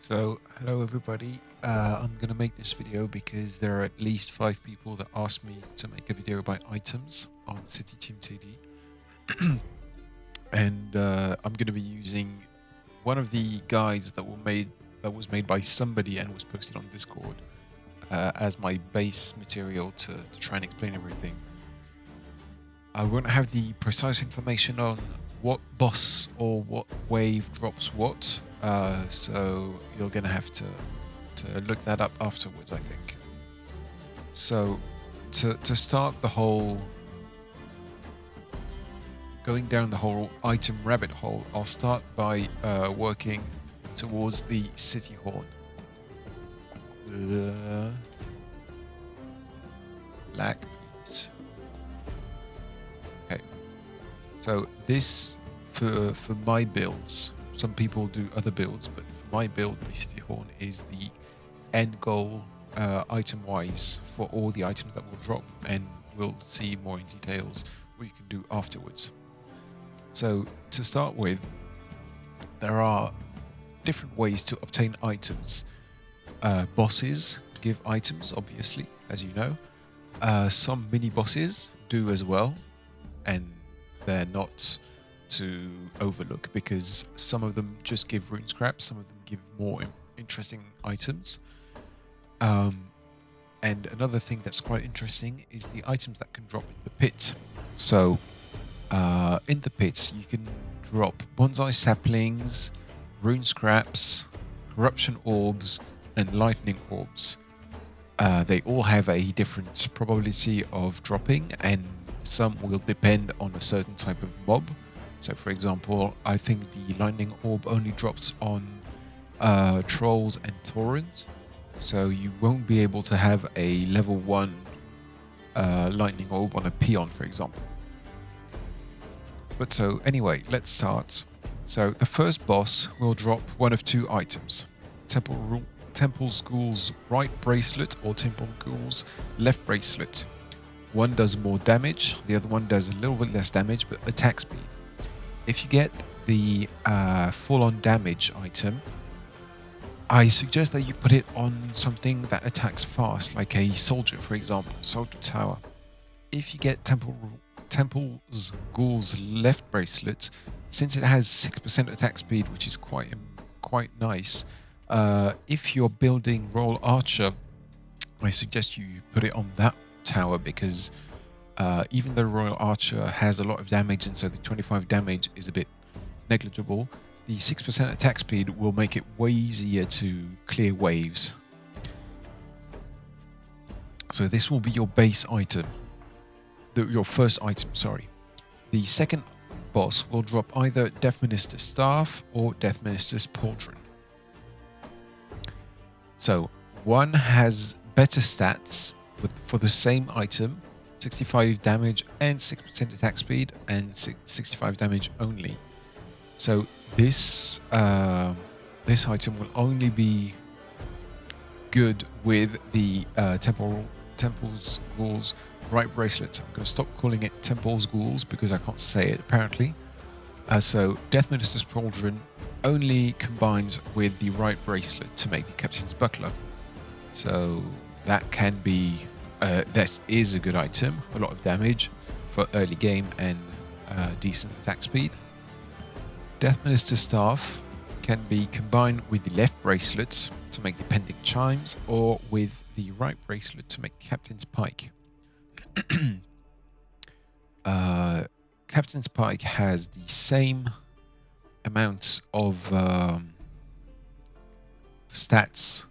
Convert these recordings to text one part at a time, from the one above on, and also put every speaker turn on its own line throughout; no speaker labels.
So, hello everybody. I'm going to make this video because there are at least 5 people that asked me to make a video about items on City Team TD. And I'm going to be using one of the guides that was made by somebody and was posted on Discord as my base material to try and explain everything. I won't have the precise information on what boss or what wave drops what, so you're gonna have to look that up afterwards, I think. So to start the whole going down the whole item rabbit hole, I'll start by working towards the city horn. Lag, please. Okay. So this, for my builds, some people do other builds, but for my build, the City Horn is the end goal item-wise for all the items that will drop, and we'll see more in details what you can do afterwards. So to start with, there are different ways to obtain items. Bosses give items, obviously, as you know. Some mini-bosses do as well, and they're not to overlook because some of them just give rune scraps, some of them give more interesting items. And another thing that's quite interesting is the items that can drop in the pit. So in the pits you can drop bonsai saplings, rune scraps, corruption orbs, and lightning orbs. They all have a different probability of dropping, and some will depend on a certain type of mob. So for example, I think the lightning orb only drops on trolls and taurens, so you won't be able to have a level 1 lightning orb on a peon, for example. But so anyway, let's start. So the first boss will drop one of 2 items: Temple Ghoul's right bracelet or Temple Ghoul's left bracelet. One does more damage, the other one does a little bit less damage, but attack speed. If you get the full-on damage item, I suggest that you put it on something that attacks fast, like a soldier, for example, soldier tower. If you get Temple Ghoul's left bracelet, since it has 6% attack speed, which is quite nice, if you're building Royal Archer, I suggest you put it on that tower, because even though Royal Archer has a lot of damage and so the 25 damage is a bit negligible, the 6% attack speed will make it way easier to clear waves. So this will be your base item, your first item, sorry. The second boss will drop either Death Minister's Staff or Death Minister's Pauldron. So one has better stats for the same item, 65 damage and 6% attack speed, and 65 damage only. So this item will only be good with the Temple's Ghoul's right bracelet. I'm going to stop calling it Temple's Ghouls because I can't say it apparently. So Death Minister's Pauldron only combines with the right bracelet to make the Captain's Buckler. So that can be, that is a good item, a lot of damage for early game and decent attack speed. Death Minister's Staff can be combined with the left bracelet to make the pendant chimes, or with the right bracelet to make Captain's Pike. Captain's Pike has the same amounts of stats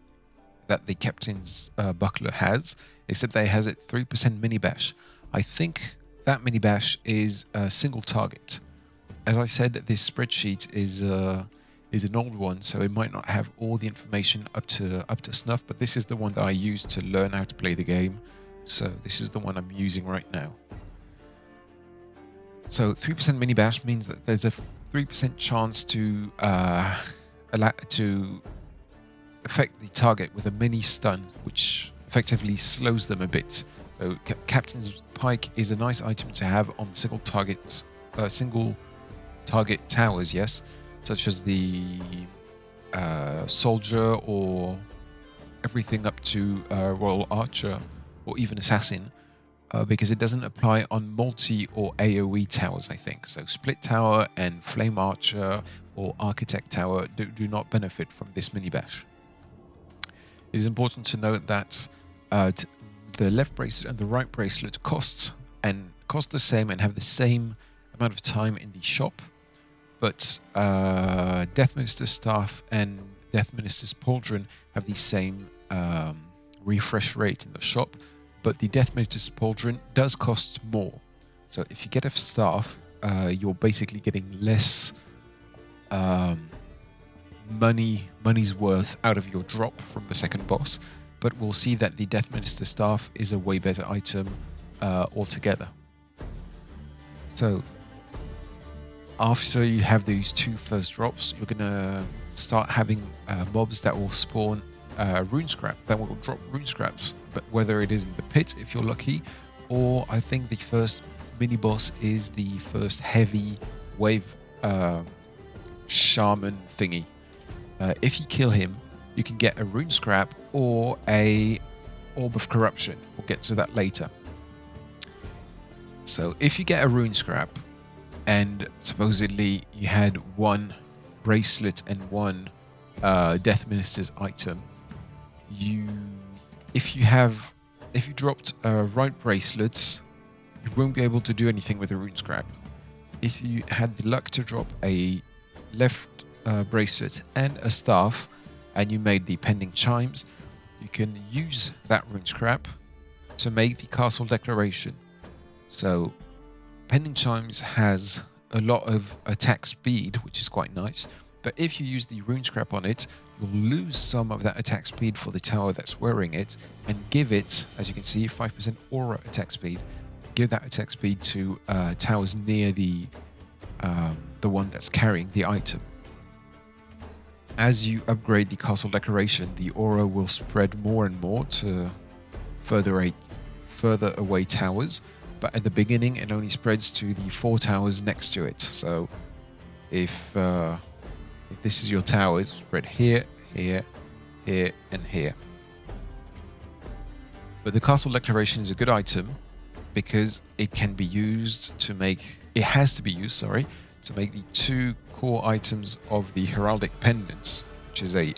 that the Captain's Buckler has, except that it has it 3% mini bash. I think that mini bash is a single target. As I said, this spreadsheet is an old one, so it might not have all the information up to snuff, but this is the one that I used to learn how to play the game, so this is the one I'm using right now. So 3% mini bash means that there's a 3% chance to affect the target with a mini stun, which effectively slows them a bit. So Captain's Pike is a nice item to have on single target towers, yes, such as the soldier or everything up to royal archer or even assassin, because it doesn't apply on multi or AoE towers, I think. So split tower and flame archer or architect tower do not benefit from this mini bash. It is important to note that the left bracelet and the right bracelet cost the same and have the same amount of time in the shop, but Death Minister's staff and Death Minister's pauldron have the same refresh rate in the shop, but the Death Minister's pauldron does cost more. So if you get a staff, you're basically getting less money's worth out of your drop from the second boss, but we'll see that the Death Minister staff is a way better item altogether. So after you have these two first drops, you're gonna start having mobs that will spawn rune scrap, that will drop rune scraps, but whether it is in the pit if you're lucky, or I think the first mini boss is the first heavy wave shaman thingy. If you kill him, you can get a rune scrap or a orb of corruption. We'll get to that later. So if you get a rune scrap, and supposedly you had one bracelet and one Death Minister's item, if you dropped right bracelets, you won't be able to do anything with a rune scrap. If you had the luck to drop a left bracelet and a staff, and you made the pending chimes, you can use that rune scrap to make the castle declaration. So pending chimes has a lot of attack speed, which is quite nice, but if you use the rune scrap on it, you'll lose some of that attack speed for the tower that's wearing it, and give it, as you can see, 5% aura attack speed. Give that attack speed to towers near the one that's carrying the item. As you upgrade the castle decoration, the aura will spread more and more to further away towers, but at the beginning it only spreads to the 4 towers next to it. So if this is your tower, it's spread here, here, here, and here. But the castle declaration is a good item because it can be used to make, it has to be used, sorry, to make the 2 core items of the Heraldic pendants, which is a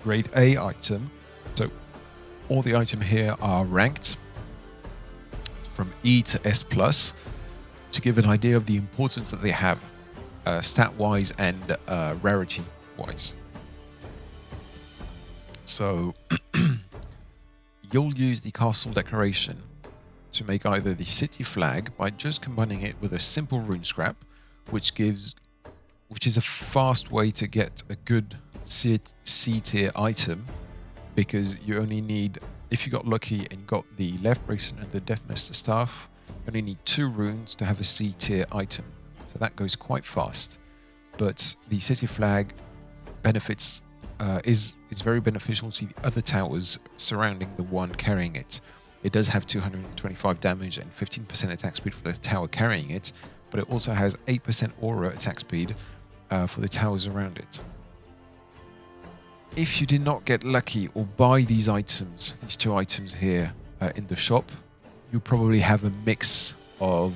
grade A item. So all the items here are ranked from E to S+, to give an idea of the importance that they have, stat-wise and rarity-wise. So you'll use the castle decoration to make either the city flag by just combining it with a simple rune scrap, which is a fast way to get a good C tier item, because you only need, if you got lucky and got the left bracelet and the Death Minister staff, you only need 2 runes to have a C tier item. So that goes quite fast. But the city flag benefits is very beneficial to the other towers surrounding the one carrying it. It does have 225 damage and 15% attack speed for the tower carrying it, but it also has 8% aura attack speed for the towers around it. If you did not get lucky or buy these items, these 2 items here in the shop, you probably have a mix of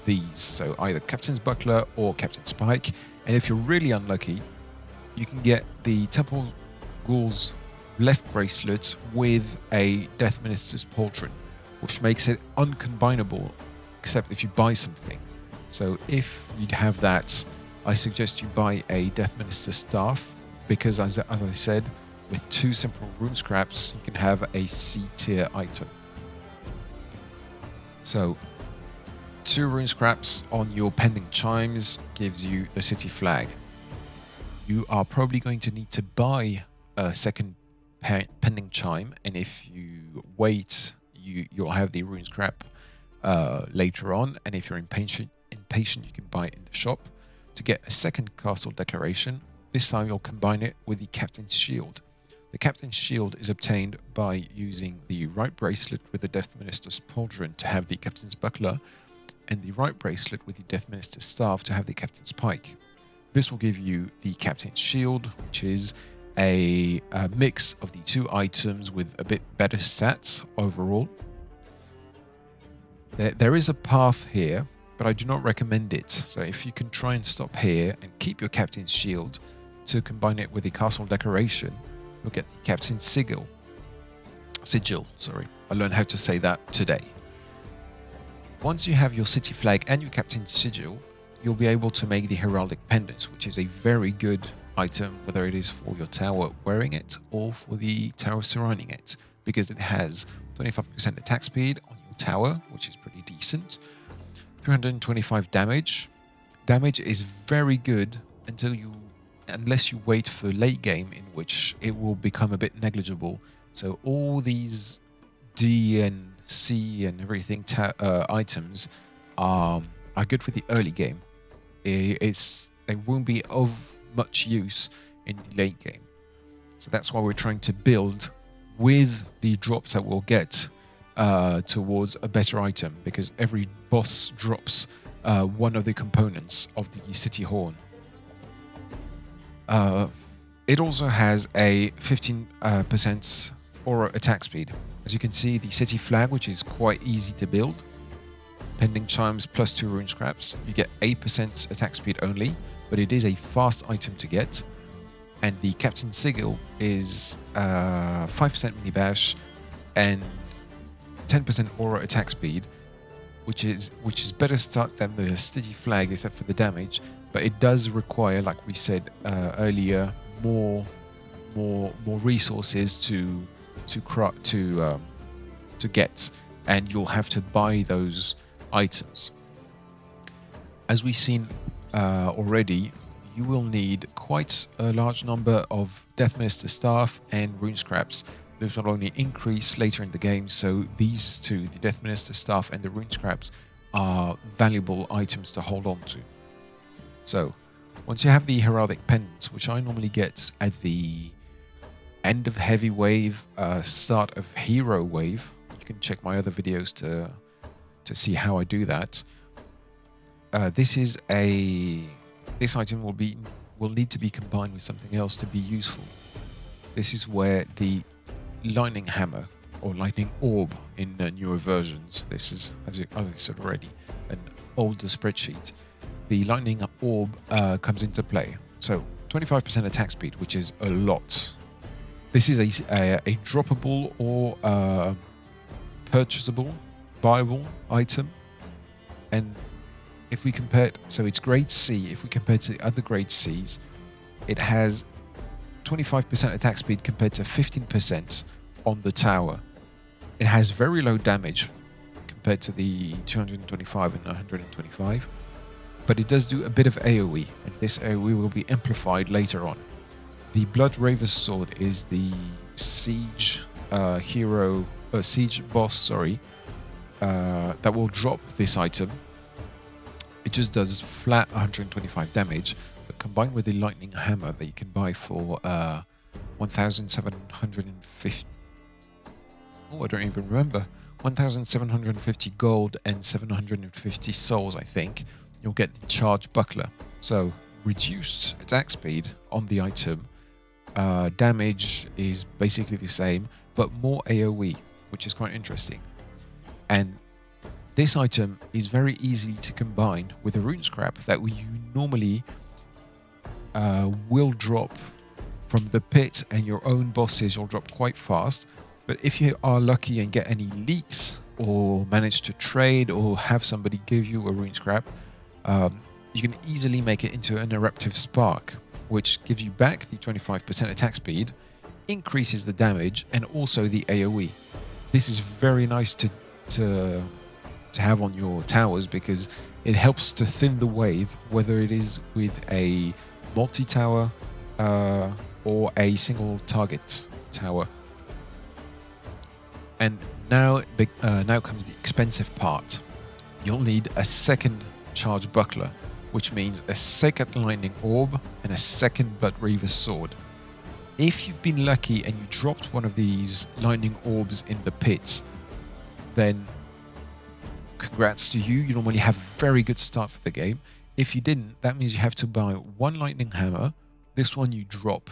these. So either Captain's Buckler or Captain's Pike. And if you're really unlucky, you can get the Temple Ghoul's left bracelet with a Death Minister's pauldron, which makes it uncombinable except if you buy something. So if you'd have that, I suggest you buy a Death Minister staff, because as I said, with 2 simple rune scraps, you can have a C tier item. So 2 rune scraps on your pending chimes gives you the city flag. You are probably going to need to buy a second pending chime, and if you wait, you'll have the rune scrap later on, and if you're impatient, you can buy it in the shop. To get a second castle declaration, this time you'll combine it with the Captain's Shield. The Captain's Shield is obtained by using the right bracelet with the Death Minister's pauldron to have the Captain's Buckler, and the right bracelet with the Death Minister's staff to have the Captain's Pike. This will give you the Captain's Shield, which is a mix of the two items with a bit better stats overall. There is a path here, but I do not recommend it. So if you can try and stop here and keep your captain's shield to combine it with the castle decoration, you'll get the captain's sigil. Sorry, I learned how to say that today. Once you have your city flag and your captain's sigil, you'll be able to make the heraldic pendant, which is a very good item, whether it is for your tower wearing it or for the tower surrounding it, because it has 25% attack speed on your tower, which is pretty decent, 325 damage. Damage is very good unless you wait for late game, in which it will become a bit negligible. So all these D and C and everything items are good for the early game. They won't be of much use in the late game. So that's why we're trying to build with the drops that we'll get towards a better item, because every boss drops one of the components of the city horn. It also has a 15% aura attack speed. As you can see, the city flag, which is quite easy to build, pending chimes plus 2 rune scraps, you get 8% attack speed only, but it is a fast item to get. And the captain's sigil is 5% mini bash and 10% aura attack speed, which is better start than the city flag, except for the damage. But it does require, like we said earlier, more resources to get, and you'll have to buy those items. As we've seen already, you will need quite a large number of Death Minister staff and rune scraps. Those will only increase later in the game, so these two, the Death Minister staff and the rune scraps, are valuable items to hold on to. So once you have the heraldic pendant, which I normally get at the end of heavy wave, start of hero wave, you can check my other videos to see how I do that. This item will need to be combined with something else to be useful. This is where the lightning hammer, or lightning orb in newer versions, this is, as I said already, an older spreadsheet. The lightning orb comes into play. So 25% attack speed, which is a lot. This is a droppable or purchasable, buyable item. And if we compare it, so it's grade C, if we compare it to the other grade Cs, it has 25% attack speed compared to 15% on the tower. It has very low damage compared to the 225 and 125, but it does do a bit of AoE, and this AoE will be amplified later on. The Blood Raver's Sword is the siege siege boss, that will drop this item. It just does flat 125 damage, but combined with the lightning hammer that you can buy for 1,750. Oh, I don't even remember. 1,750 gold and 750 souls, I think. You'll get the charge buckler. So reduced attack speed on the item. Damage is basically the same, but more AoE, which is quite interesting. And this item is very easy to combine with a rune scrap that you normally will drop from the pit, and your own bosses you'll drop quite fast. But if you are lucky and get any leaks, or manage to trade, or have somebody give you a rune scrap, you can easily make it into an eruptive spark, which gives you back the 25% attack speed, increases the damage, and also the AoE. This is very nice to have on your towers, because it helps to thin the wave, whether it is with a multi-tower or a single target tower. And now comes the expensive part. You'll need a second charge buckler, which means a second lightning orb and a second Blood Reaver's Sword. If you've been lucky and you dropped one of these lightning orbs in the pits, then congrats to you. You normally have a very good start for the game. If you didn't, that means you have to buy one lightning hammer. This one you drop,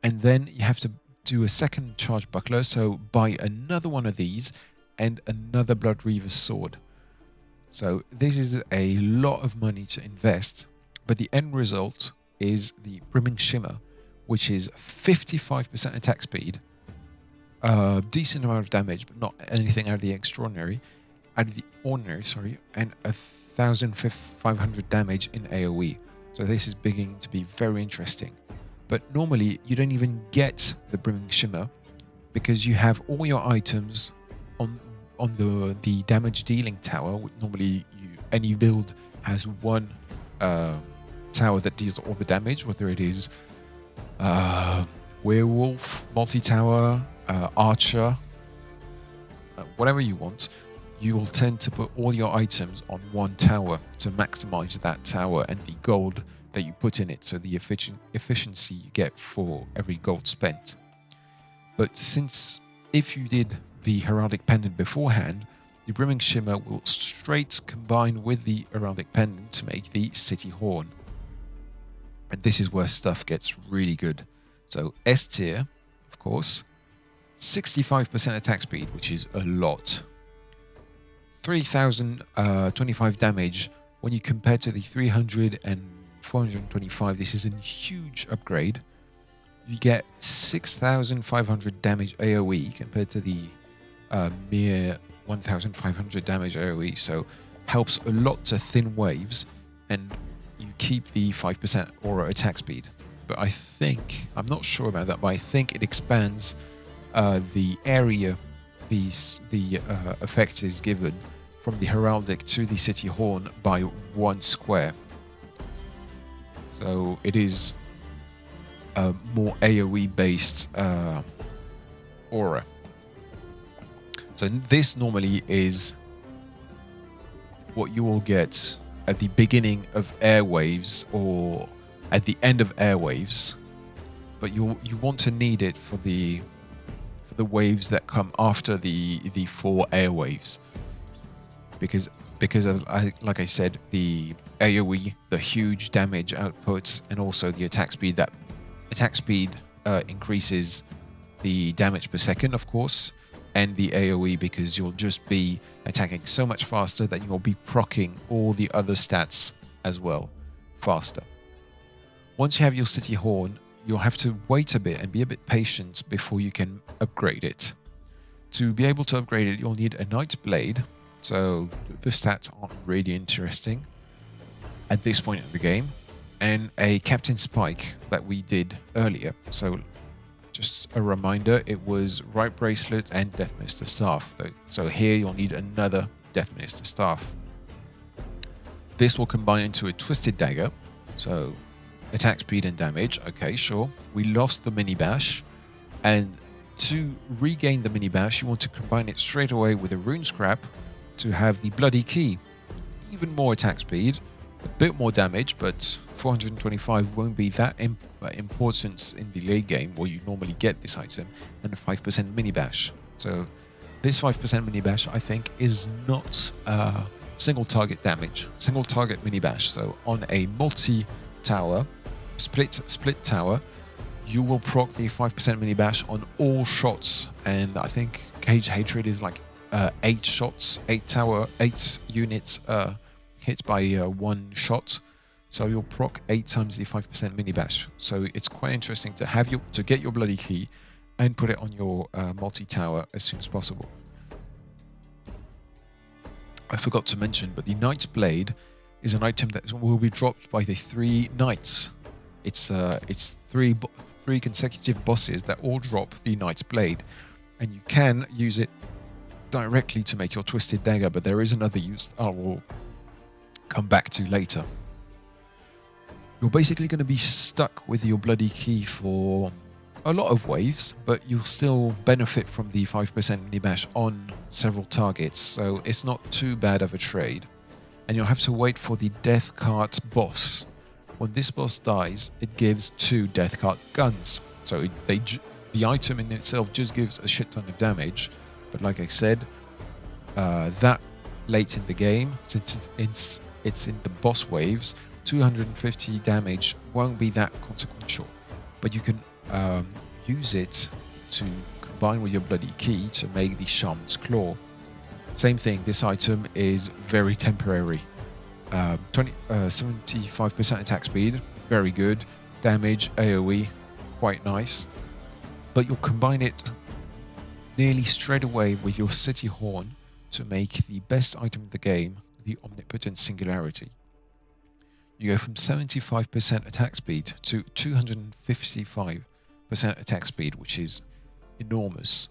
and then you have to do a second charge buckler, so buy another one of these and another Blood Reaver's sword. So this is a lot of money to invest, but the end result is the Brimming Shimmer, which is 55% attack speed, a decent amount of damage, but not anything out of the ordinary, and 1,500 damage in AoE. So this is beginning to be very interesting. But normally you don't even get the Brimming Shimmer because you have all your items on the damage dealing tower. Normally any build has one tower that deals all the damage, whether it is werewolf, multi-tower, archer, whatever you want. You will tend to put all your items on one tower to maximize that tower and the gold that you put in it, so the efficiency you get for every gold spent. But since if you did the Heraldic pendant beforehand, the Brimming Shimmer will straight combine with the Heraldic pendant to make the City Horn. And this is where stuff gets really good. So S tier, of course, 65% attack speed, which is a lot. 3,025 damage. When you compare to the 300 and 425, this is a huge upgrade. You get 6,500 damage AoE compared to the mere 1,500 damage AoE, so helps a lot to thin waves, and you keep the 5% aura attack speed. But I think, I'm not sure about that, but I think it expands the area the effect is given from the Heraldic to the City Horn by 1 square. So it is a more AoE based aura. So this normally is what you will get at the beginning of airwaves or at the end of airwaves, but you want to need it for the waves that come after the 4 airwaves, because of, like I said, the AoE, the huge damage outputs, and also the attack speed. That attack speed increases the damage per second, of course, and the AoE, because you'll just be attacking so much faster that you'll be proccing all the other stats as well faster. Once you have your City Horn, you'll have to wait a bit and be a bit patient before you can upgrade it. To be able to upgrade it, you'll need a Knight's Blade, so the stats aren't really interesting at this point in the game, and a Captain Spike that we did earlier. So just a reminder, it was Right Bracelet and Death Minister Staff. So here you'll need another Death Minister Staff. This will combine into a Twisted Dagger, so attack speed and damage. Okay, sure. We lost the Mini Bash, and to regain the Mini Bash, you want to combine it straight away with a Rune Scrap to have the Bloody Key. Even more attack speed, a bit more damage, but 425 won't be that important in the late game where you normally get this item, and a 5% Mini Bash. So this 5% Mini Bash, I think, is not single target damage, single target Mini Bash. So on a multi-tower, split tower, you will proc the 5% Mini Bash on all shots, and I think Cage Hatred is like 8 shots, 8 units hit by 1 shot. So you'll proc 8 times the 5% Mini Bash. So it's quite interesting to have to get your Bloody Key and put it on your multi-tower as soon as possible. I forgot to mention, but the Knight's Blade is an item that will be dropped by the 3 knights. It's 3 consecutive bosses that all drop the Knight's Blade, and you can use it directly to make your Twisted Dagger, but there is another use I will come back to later. You're basically going to be stuck with your Bloody Key for a lot of waves, but you'll still benefit from the 5% Mini Bash on several targets, so it's not too bad of a trade. And you'll have to wait for the Death Cart boss. When this boss dies, it gives 2 Death Cart guns, so the item in itself just gives a shit ton of damage. But like I said, that late in the game, since it's in the boss waves, 250 damage won't be that consequential. But you can use it to combine with your bloody key to make the Shaman's Claw. Same thing, this item is very temporary. 75% attack speed, very good. Damage, AoE, quite nice. But you'll combine it nearly straight away with your City Horn to make the best item in the game, the Omnipotent Singularity. You go from 75% attack speed to 255% attack speed, which is enormous.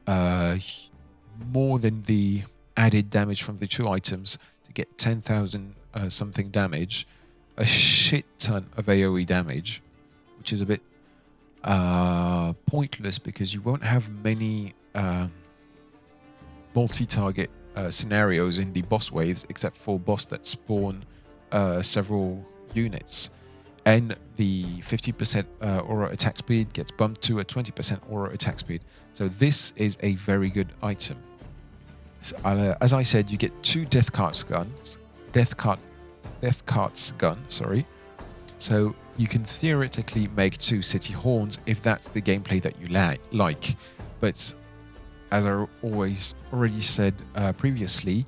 More than the added damage from the two items to get 10,000 something damage, a shit ton of AoE damage, which is a bit pointless because you won't have many multi-target scenarios in the boss waves except for boss that spawn several units, and the 50% aura attack speed gets bumped to a 20% aura attack speed. So this is a very good item. So, as I said, you get two Death Cart's gun, sorry. So you can theoretically make two City Horns if that's the gameplay that you like. But as I already said previously,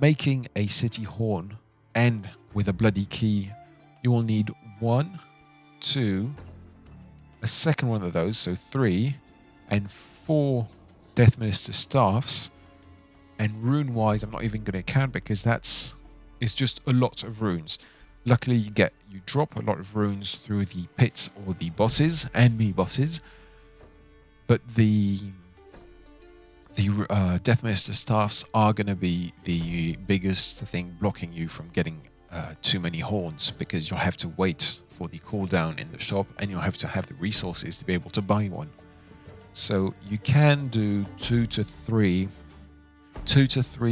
making a City Horn and with a bloody key, you will need 1, 2, a second one of those, so 3, and 4 Death Minister staffs. And rune wise, I'm not even going to count because it's just a lot of runes. Luckily, you drop a lot of runes through the pits or the bosses and mini bosses, but the Death Minister staffs are going to be the biggest thing blocking you from getting too many horns, because you'll have to wait for the cooldown in the shop and you'll have to have the resources to be able to buy one. So you can do 2 to 3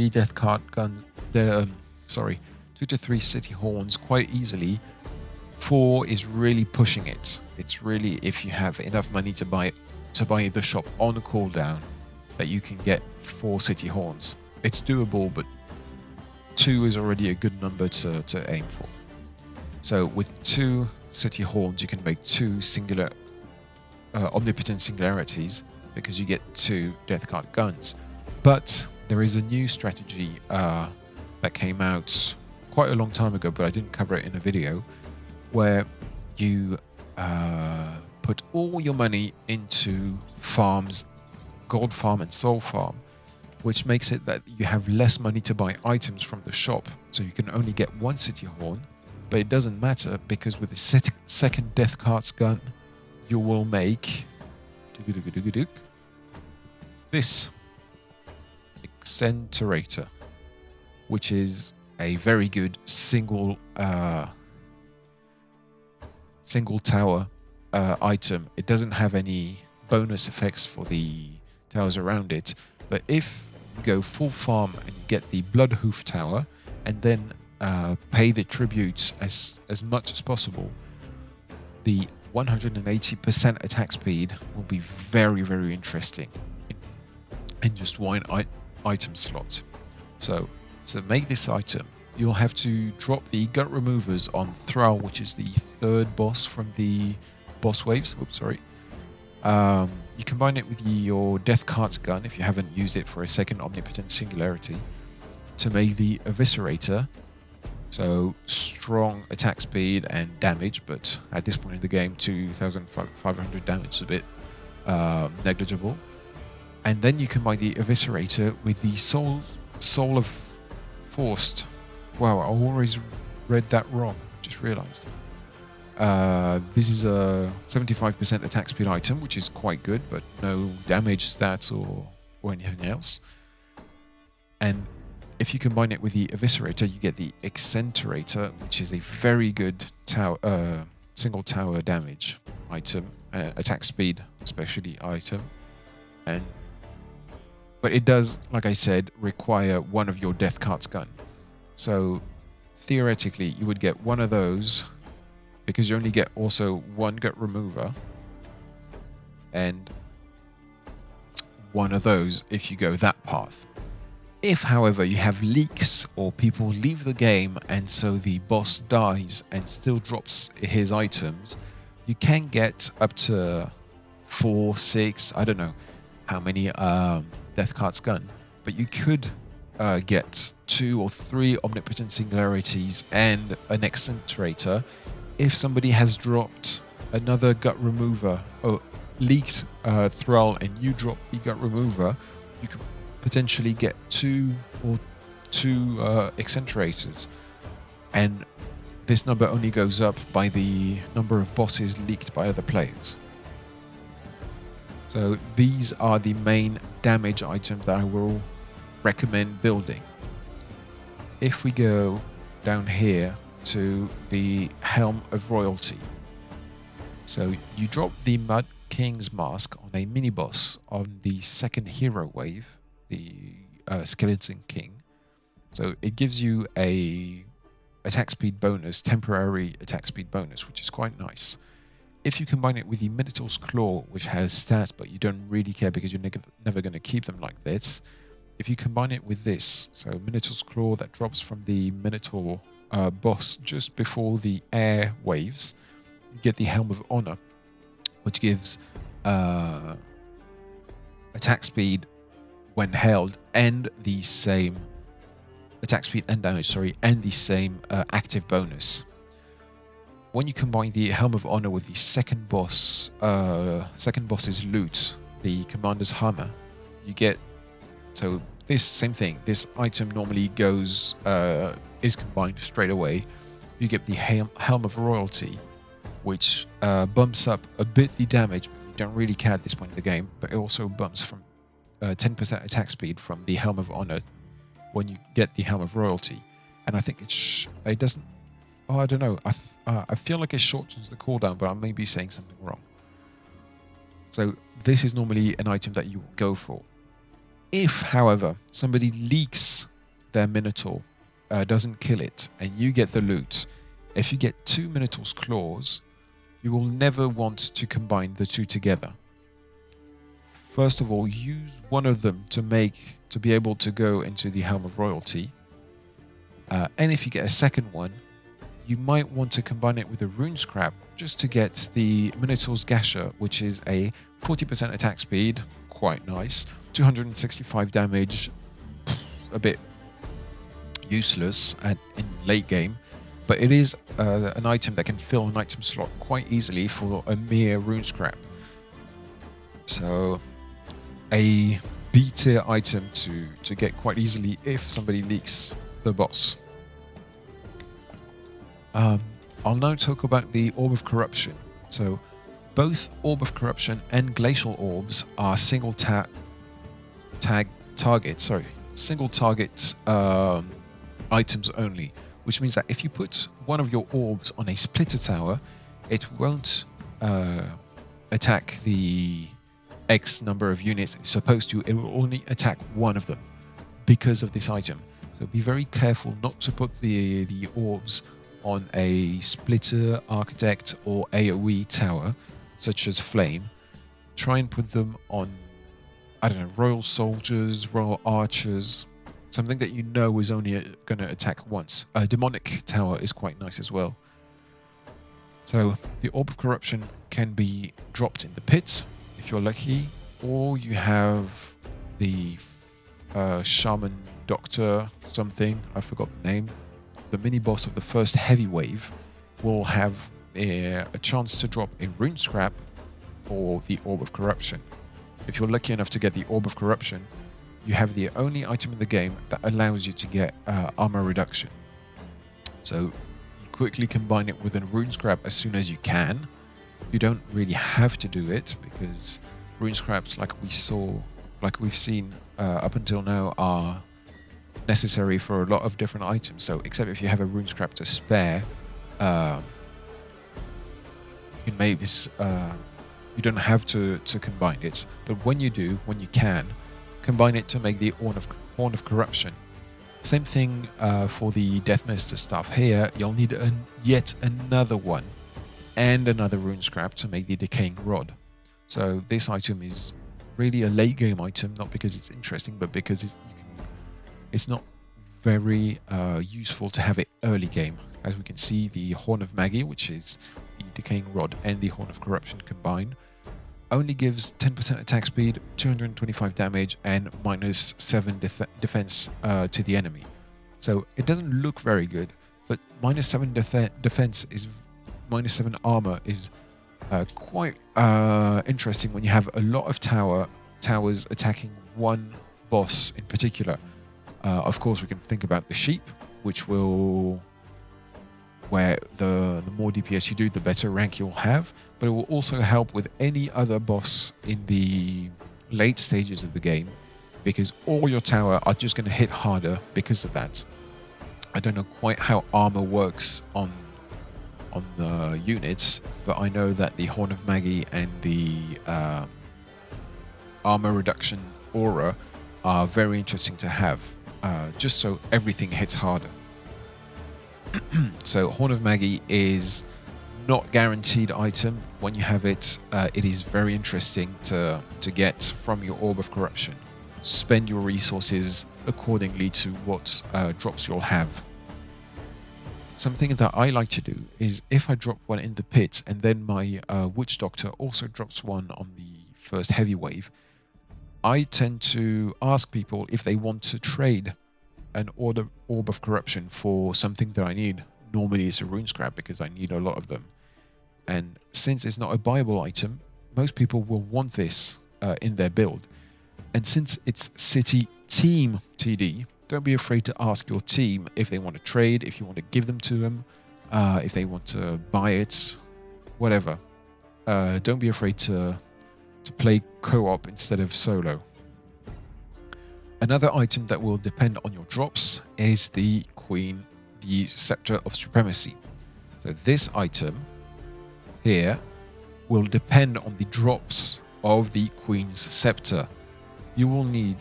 Death Cart guns, 2 to 3 City Horns quite easily. 4 is really pushing it. It's really, if you have enough money to buy the shop on a cooldown, that you can get 4 City Horns. It's doable, but 2 is already a good number to aim for. So with 2 City Horns, you can make 2 singular Omnipotent Singularities, because you get 2 Death Cart guns. But there is a new strategy that came out quite a long time ago, but I didn't cover it in a video, where you put all your money into farms, gold farm and soul farm, which makes it that you have less money to buy items from the shop, so you can only get 1 City Horn. But it doesn't matter, because with the second Death Cart's gun, you will make this Accentrator, which is a very good single tower item. It doesn't have any bonus effects for the towers around it, but if you go full farm and you get the Bloodhoof Tower and then pay the tribute as much as possible, the 180% attack speed will be very, very interesting in just one item slot. So to make this item, you'll have to drop the Gut Removers on Thrall, which is the 3rd boss from the boss waves. Oops, sorry. You combine it with your Death Cart's gun, if you haven't used it for a second Omnipotent Singularity, to make the Eviscerator. So strong attack speed and damage, but at this point in the game, 2,500 damage is a bit negligible. And then you combine the Eviscerator with the Soul of Forced. Wow, I always read that wrong. Just realized. This is a 75% attack speed item, which is quite good, but no damage stats or anything else. And if you combine it with the Eviscerator, you get the Accentrator, which is a very good single tower damage item, attack speed especially item, but it does, like I said, require one of your Death Cart's gun. So theoretically, you would get one of those, because you only get also 1 Gut Remover, and one of those if you go that path. If, however, you have leaks or people leave the game and so the boss dies and still drops his items, You can get up to 4, 6, I don't know how many death cards gun, but you could get 2 or 3 omnipotent singularities and an accentrator if somebody has dropped another gut remover or leaked thrall and you drop the gut remover. You could potentially get 2 accentrators, and this number only goes up by the number of bosses leaked by other players. So these are the main damage items that I will recommend building. If we go down here to the Helm of Royalty, so you drop the Mud King's Mask on a mini boss on the second hero wave, the Skeleton King. So it gives you a attack speed bonus, temporary attack speed bonus, which is quite nice. If you combine it with the Minotaur's Claw, which has stats, but you don't really care because you're never going to keep them like this. If you combine it with this, so Minotaur's Claw that drops from the Minotaur boss just before the air waves, you get the Helm of Honor, which gives attack speed when held and the same attack speed and damage, and the same active bonus. When you combine the Helm of Honor with the second boss's loot, the Commander's Hammer, you get, so this same thing, this item normally goes, is combined straight away. You get the Helm of Royalty, which bumps up a bit the damage, but you don't really care at this point in the game, but it also bumps from 10% attack speed from the Helm of Honor when you get the Helm of Royalty. And I think it doesn't, oh, I don't know, I feel like it shortens the cooldown, but I may be saying something wrong. So this is normally an item that you will go for. If, however, somebody leaks their Minotaur, doesn't kill it, and you get the loot, if you get 2 Minotaur's Claws, you will never want to combine the 2 together. First of all, use one of them to be able to go into the Helm of Royalty. And if you get a second one, you might want to combine it with a Rune Scrap just to get the Minotaur's Gasher, which is a 40% attack speed, quite nice, 265 damage, a bit useless in late game, but it is an item that can fill an item slot quite easily for a mere Rune Scrap. So a B tier item to get quite easily if somebody leaks the boss. I'll now talk about the Orb of Corruption. So both Orb of Corruption and Glacial Orbs are single target items only, which means that if you put one of your orbs on a splitter tower, it won't attack the X number of units it's supposed to. It will only attack one of them because of this item. So be very careful not to put the orbs on a splitter, architect, or AoE tower, such as Flame. Try and put them on, I don't know, Royal Soldiers, Royal Archers, something that you know is only going to attack once. A Demonic Tower is quite nice as well. So the Orb of Corruption can be dropped in the pits if you're lucky, or you have the Shaman Doctor something, I forgot the name. The mini boss of the first heavy wave will have a chance to drop a Rune Scrap or the Orb of Corruption. If you're lucky enough to get the Orb of Corruption, you have the only item in the game that allows you to get armor reduction. So you quickly combine it with a Rune Scrap as soon as you can. You don't really have to do it because Rune Scraps, like we've seen up until now, are necessary for a lot of different items. So except if you have a Rune Scrap to spare, you can make this, you don't have to combine it, but when you do, when you can, combine it to make the Horn of Corruption. Same thing for the Deathmaster stuff. Here you'll need yet another one and another Rune Scrap to make the Decaying Rod. So this item is really a late game item, not because it's interesting, but because it's not very useful to have it early game. As we can see, the Horn of Magi, which is the Decaying Rod, and the Horn of Corruption combined, only gives 10% attack speed, 225 damage, and minus 7 defense to the enemy. So it doesn't look very good, but minus 7 defense is minus 7 armor is quite interesting when you have a lot of towers attacking one boss in particular. Of course, we can think about the sheep, which will, where the more DPS you do, the better rank you'll have, but it will also help with any other boss in the late stages of the game, because all your tower are just going to hit harder because of that. I don't know quite how armor works on the units, but I know that the Horn of Magi and the armor reduction aura are very interesting to have, just so everything hits harder. So Horn of Magi is not guaranteed item. When you have it, it is very interesting to get from your Orb of Corruption. Spend your resources accordingly to what drops you'll have. Something that I like to do is, if I drop one in the pit and then my Witch Doctor also drops one on the first heavy wave, I tend to ask people if they want to trade an Orb of Corruption for something that I need. Normally it's a rune scrap, because I need a lot of them. And since it's not a buyable item, most people will want this in their build. And since it's City Team TD, don't be afraid to ask your team if they want to trade, if you want to give them to them, if they want to buy it, whatever. Don't be afraid to play co-op instead of solo. Another item that will depend on your drops is the Scepter of Supremacy. So this item here will depend on the drops of the Queen's Scepter. You will need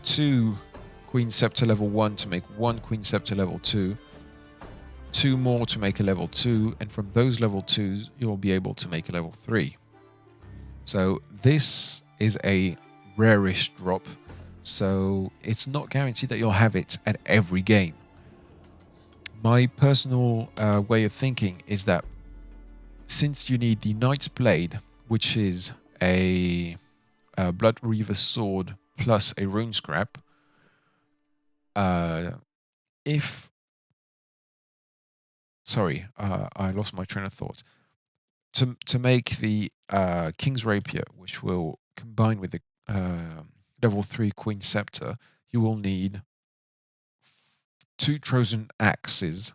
2 Queen Scepter level 1 to make 1 Queen Scepter level 2, 2 more to make a level 2, and from those level 2s you'll be able to make a level 3. So this is a rarish drop, so it's not guaranteed that you'll have it at every game. My personal way of thinking is that since you need the Knight's Blade, which is a Blood Reaver sword plus a rune scrap, I lost my train of thought. To make the King's Rapier, which will combine with the level 3 Queen Scepter, you will need 2 Trojan Axes,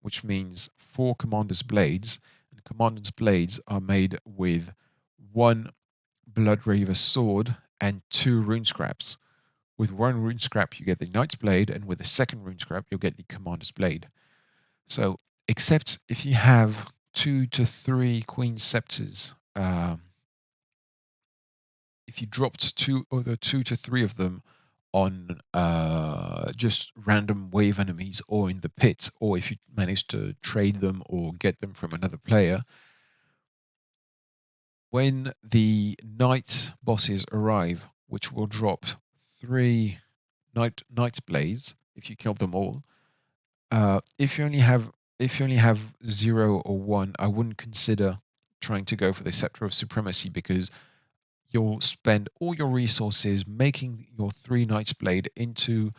which means 4 Commander's Blades. And Commander's Blades are made with 1 Blood Reaver sword and 2 rune scraps. With 1 rune scrap you get the Knight's Blade, and with the 2nd rune scrap you'll get the Commander's Blade. So, except if you have 2 to 3 Queen Scepters, if you dropped 2 to 3 of them on just random wave enemies or in the pit, or if you manage to trade them or get them from another player, when the Knight bosses arrive, which will drop 3 Knight's Blades if you kill them all, if you only have 0 or 1, I wouldn't consider trying to go for the Scepter of Supremacy, because you'll spend all your resources making your 3 Knight's Blade into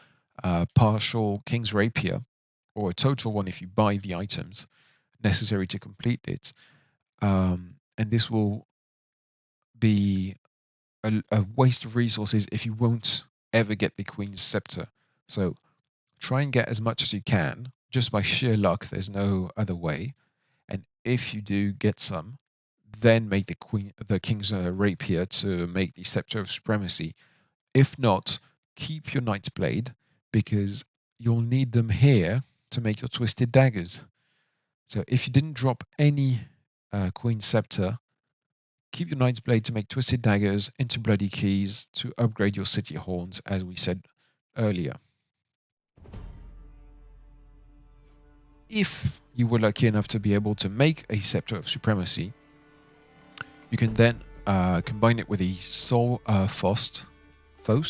partial King's Rapier, or a total one if you buy the items necessary to complete it. And this will be a waste of resources if you won't ever get the Queen's Scepter. So try and get as much as you can, just by sheer luck. There's no other way. And if you do get some, then make the King's Rapier to make the Scepter of Supremacy. If not, keep your Knight's Blade, because you'll need them here to make your Twisted Daggers. So if you didn't drop any Queen's Scepter, keep your Knight's Blade to make Twisted Daggers into Bloody Keys to upgrade your City Horns, as we said earlier. If you were lucky enough to be able to make a Scepter of Supremacy, you can then combine it with a Soul of Fost, don't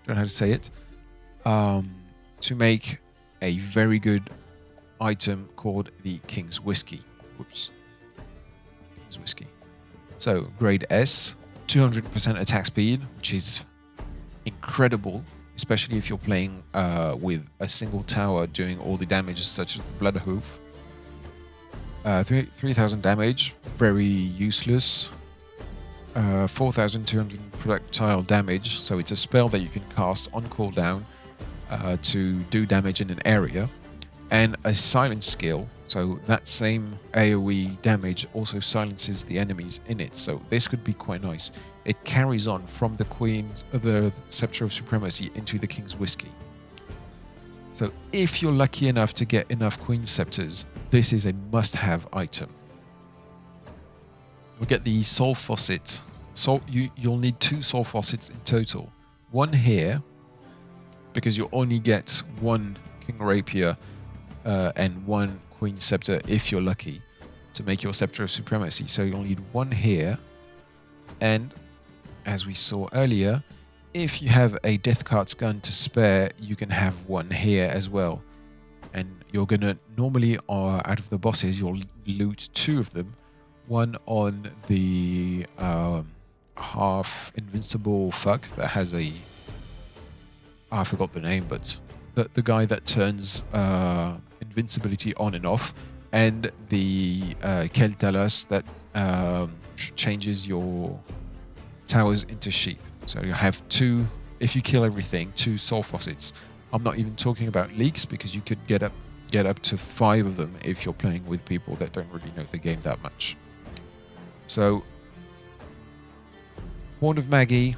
know how to say it, to make a very good item called the King's Whiskey. Whoops. King's Whiskey. So grade S, 200% attack speed, which is incredible, especially if you're playing with a single tower doing all the damage, such as the Bloodhoof. 3,000 damage, very useless. 4,200 projectile damage, so it's a spell that you can cast on cooldown to do damage in an area. And a silence skill, so that same AoE damage also silences the enemies in it, so this could be quite nice. It carries on from the Scepter of Supremacy into the King's Whiskey. So if you're lucky enough to get enough Queen Scepters, this is a must-have item. We'll get the Soul Faucet. You'll need 2 Soul Faucets in total. One here, because you'll only get 1 King Rapier and 1 Queen Scepter if you're lucky to make your Scepter of Supremacy. So you'll need 1 here, and as we saw earlier, if you have a Deathcart's gun to spare, you can have 1 here as well. And you're gonna normally, out of the bosses, you'll loot 2 of them. One on the half invincible fuck that has I forgot the name, but the guy that turns invincibility on and off, and the Keltalas that changes your towers into sheep. So you have 2, if you kill everything, 2 Soul Faucets. I'm not even talking about leaks, because you could get up to 5 of them if you're playing with people that don't really know the game that much. So Horn of Maggie,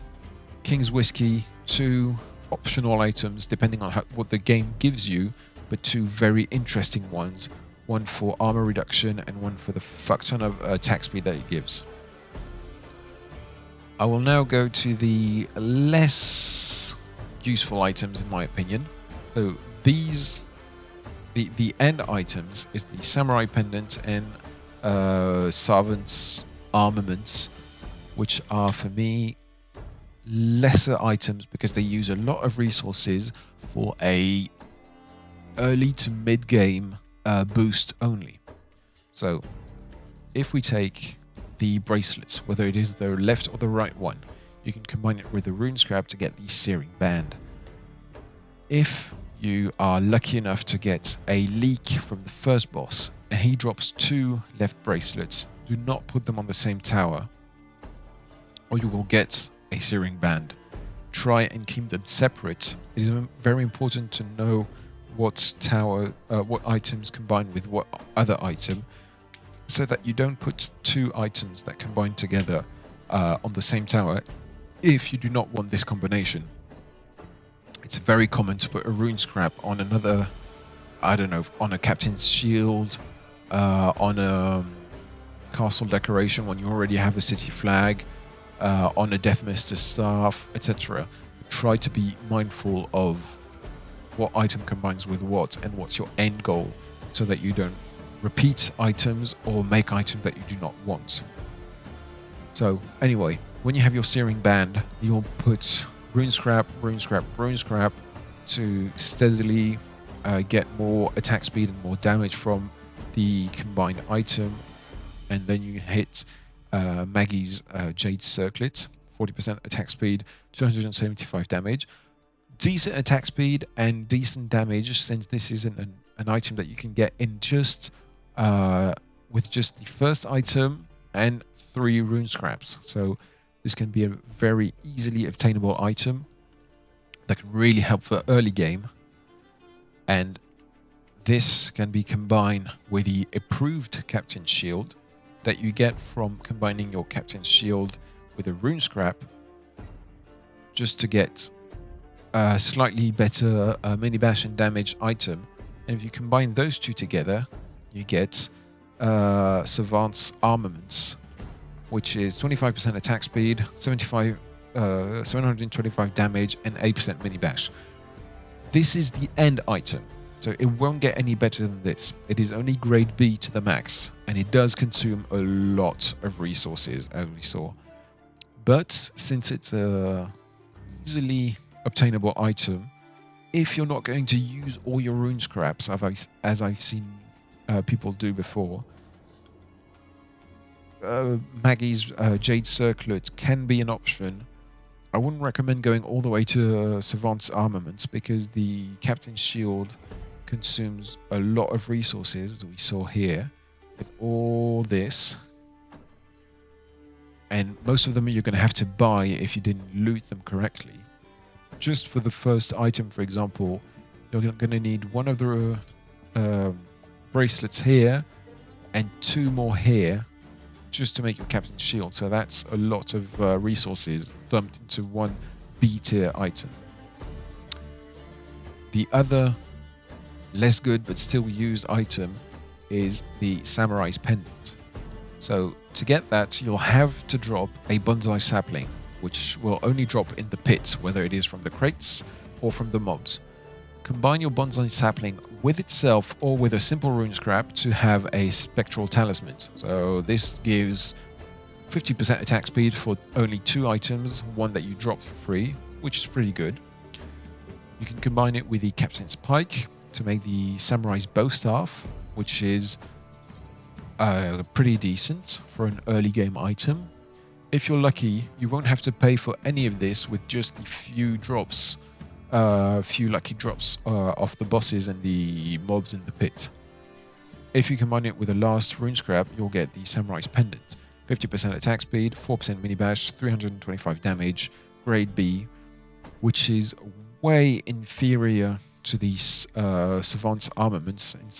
King's Whiskey, 2 optional items depending on what the game gives you, but 2 very interesting ones. One for armor reduction and one for the fuck ton of attack speed that it gives. I will now go to the less useful items, in my opinion. So these, the end items is the Samurai Pendant and Servant's Armaments, which are for me lesser items because they use a lot of resources for a early to mid game boost only. So if we take the bracelets, whether it is the left or the right one, you can combine it with the rune scrap to get the Searing Band. If you are lucky enough to get a leak from the first boss and he drops 2 left bracelets, do not put them on the same tower or you will get a Searing Band. Try and keep them separate. It is very important to know what items combine with what other item, so that you don't put 2 items that combine together on the same tower if you do not want this combination. It's very common to put a rune scrap on another, I don't know, on a captain's shield, on a castle decoration when you already have a city flag, on a Deathmaster's staff, etc. Try to be mindful of what item combines with what and what's your end goal, so that you don't repeat items or make items that you do not want. So anyway, when you have your Searing Band, you'll put rune scrap, rune scrap, rune scrap to steadily get more attack speed and more damage from the combined item, and then you hit Maggie's Jade Circlet, 40% attack speed, 275 damage. Decent attack speed and decent damage, since this is an item that you can get in just with just the first item and 3 rune scraps. So this can be a very easily obtainable item that can really help for early game, and this can be combined with the approved Captain's Shield that you get from combining your Captain's Shield with a rune scrap, just to get a slightly better mini bash and damage item. And if you combine those 2 together, you get Savant's Armaments, which is 25% attack speed, 725 damage, and 8% mini bash. This is the end item, so it won't get any better than this. It is only grade B to the max, and it does consume a lot of resources, as we saw. But since it's a easily obtainable item, if you're not going to use all your rune scraps, as I've seen people do before, Maggie's Jade Circlet can be an option. I wouldn't recommend going all the way to Savant's Armaments because the Captain's Shield consumes a lot of resources, as we saw here, with all this. And most of them you're going to have to buy if you didn't loot them correctly. Just for the first item, for example, you're going to need one of the bracelets here and 2 more here just to make your Captain's Shield. So that's a lot of resources dumped into one B tier item. The other less good but still used item is the Samurai's Pendant. So to get that, you'll have to drop a bonsai sapling, which will only drop in the pit, whether it is from the crates or from the mobs. Combine your bonsai sapling with itself or with a simple rune scrap to have a spectral talisman. So this gives 50% attack speed for only 2 items, one that you drop for free, which is pretty good. You can combine it with the Captain's Pike to make the Samurai's Bow Staff, which is pretty decent for an early game item. If you're lucky, you won't have to pay for any of this with just a few drops, few lucky drops off the bosses and the mobs in the pit. If you combine it with a last rune scrap, you'll get the Samurai's Pendant. 50% attack speed, 4% mini bash, 325 damage, grade B, which is way inferior to the Savant's Armaments in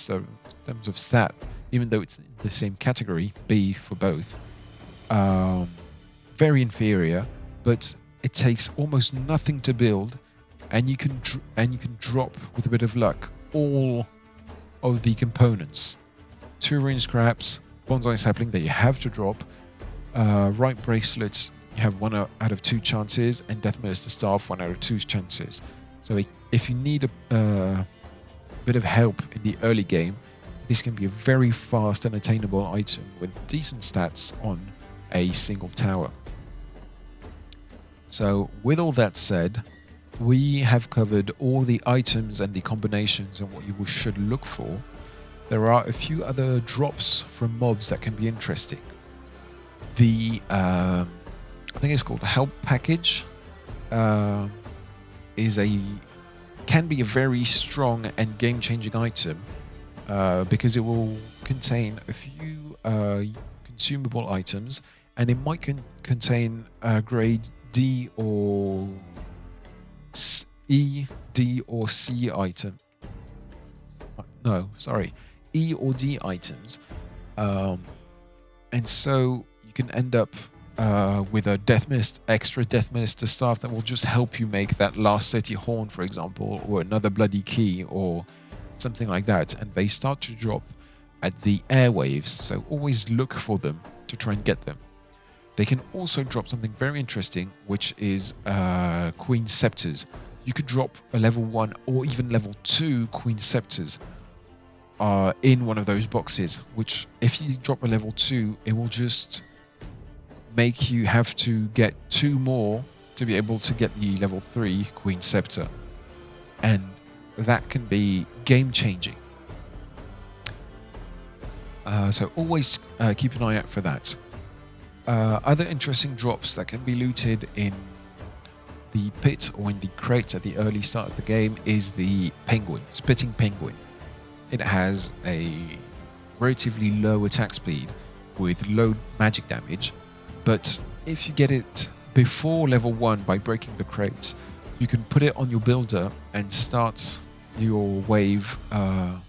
terms of stat, even though it's in the same category, B for both. Very inferior, but it takes almost nothing to build, and you can drop with a bit of luck all of the components. 2 rune scraps, bonsai sapling that you have to drop, right bracelets you have 1 out of 2 chances, and Death Minister Staff 1 out of 2 chances. So if you need a bit of help in the early game, this can be a very fast and attainable item with decent stats on a single tower. So with all that said, we have covered all the items and the combinations and what you should look for. There are a few other drops from mobs that can be interesting. The I think it's called Help Package can be a very strong and game-changing item because it will contain a few consumable items, and it might contain grade D or E, D or C item. No, sorry, E or D items, and so you can end up with a extra Death Minister Staff that will just help you make that last city horn, for example, or another bloody key or something like that, and they start to drop at the airwaves, so always look for them to try and get them. They can also drop something very interesting, which is Queen Scepters. You could drop a level 1 or even level 2 Queen Scepters in one of those boxes, which if you drop a level 2, it will just make you have to get 2 more to be able to get the level 3 Queen Scepter, and that can be game changing. So always keep an eye out for that. Other interesting drops that can be looted in the pit or in the crate at the early start of the game is the Spitting Penguin. It has a relatively low attack speed with low magic damage, but if you get it before level 1 by breaking the crates, you can put it on your builder and start your wave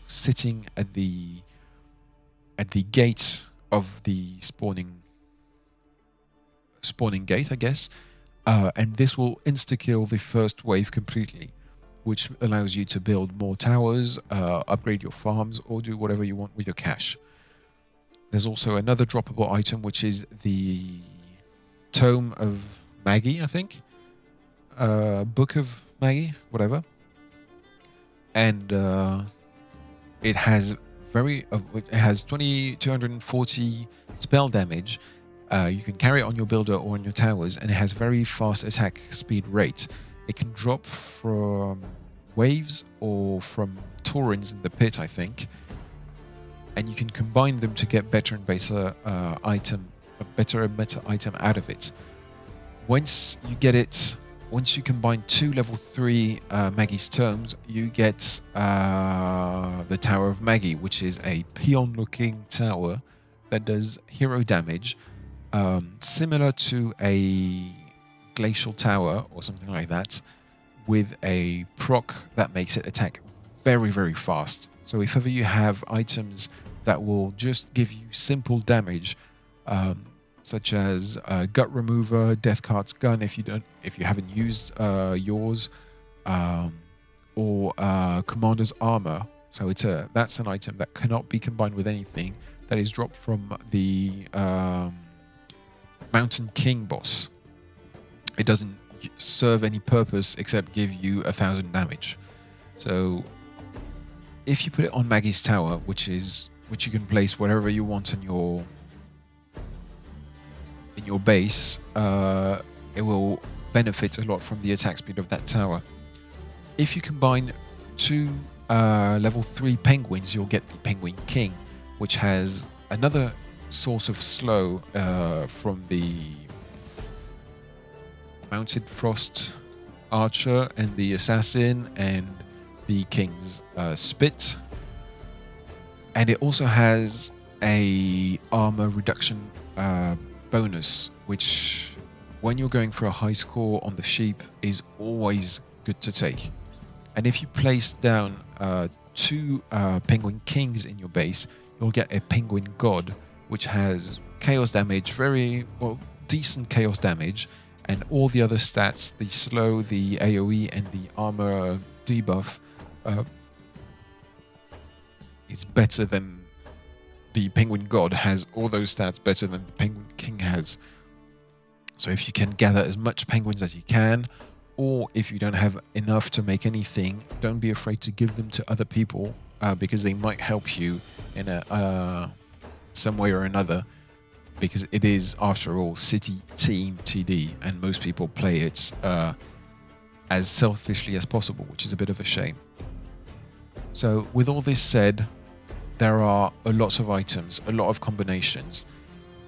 sitting at the gate of the spawning gate, I guess, and this will insta-kill the first wave completely, which allows you to build more towers, upgrade your farms, or do whatever you want with your cash. There's also another droppable item, which is the Tome of Maggie, I think, Book of Maggie, whatever, and it has 240 spell damage. You can carry it on your builder or on your towers, and it has very fast attack speed rate. It can drop from waves or from taurins in the pit, I think, and you can combine them to get better and better a better and better item out of it. Once you combine 2 level 3 Maggie's Tomes, you get the Tower of Maggie, which is a peon-looking tower that does hero damage, similar to a glacial tower or something like that, with a proc that makes it attack very, very fast. So if ever you have items that will just give you simple damage, such as Gut Remover, Death Cart's Gun if you haven't used yours, or Commander's Armor. So that's an item that cannot be combined with anything, that is dropped from the Mountain King boss. It doesn't serve any purpose except give you 1000 damage. So if you put it on Maggie's Tower, which you can place wherever you want in your base, it will benefit a lot from the attack speed of that tower. If you combine 2 level 3 penguins, you'll get the Penguin King, which has another source of slow from the Mounted Frost Archer and the Assassin and the King's Spit. And it also has a armor reduction bonus, which when you're going for a high score on the sheep is always good to take. And if you place down 2 Penguin Kings in your base, you'll get a Penguin God, which has chaos damage, very decent chaos damage, and all the other stats, the slow, the AoE, and the armor debuff, it's better than the Penguin God has all those stats better than the Penguin King has. So if you can gather as much penguins as you can, or if you don't have enough to make anything, don't be afraid to give them to other people, because they might help you in some way or another, because it is, after all, City Team TD, and most people play it as selfishly as possible, which is a bit of a shame. So with all this said, there are a lot of items, a lot of combinations,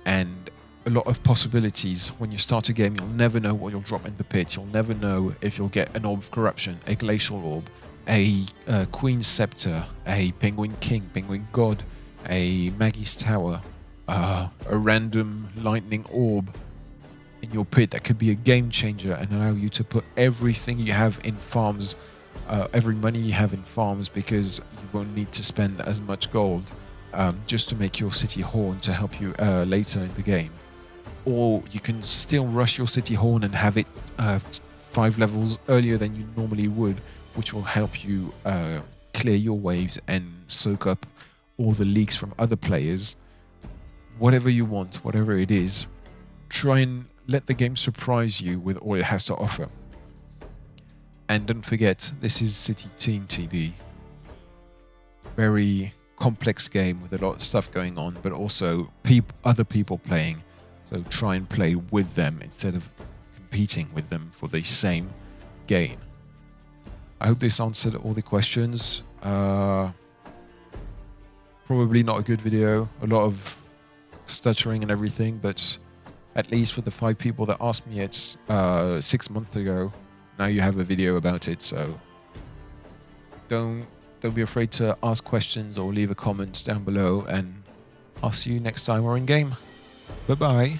and a lot of possibilities. When you start a game, you'll never know what you'll drop in the pit. You'll never know if you'll get an Orb of Corruption, a Glacial Orb, a Queen's Scepter, a Penguin King, Penguin God, a Maggie's Tower, a random Lightning Orb in your pit that could be a game changer and allow you to put everything you have in farms, every money you have in farms, because you won't need to spend as much gold just to make your city horn to help you later in the game. Or you can still rush your city horn and have it 5 levels earlier than you normally would, which will help you clear your waves and soak up all the leaks from other players. Whatever you want, whatever it is, try and let the game surprise you with all it has to offer. And don't forget, this is City Team TD. Very complex game with a lot of stuff going on, but also other people playing. So try and play with them instead of competing with them for the same gain. I hope this answered all the questions. Probably not a good video, a lot of stuttering and everything, but at least for the 5 people that asked me it 6 months ago, now you have a video about it. So don't be afraid to ask questions or leave a comment down below, and I'll see you next time we're in game. Bye bye.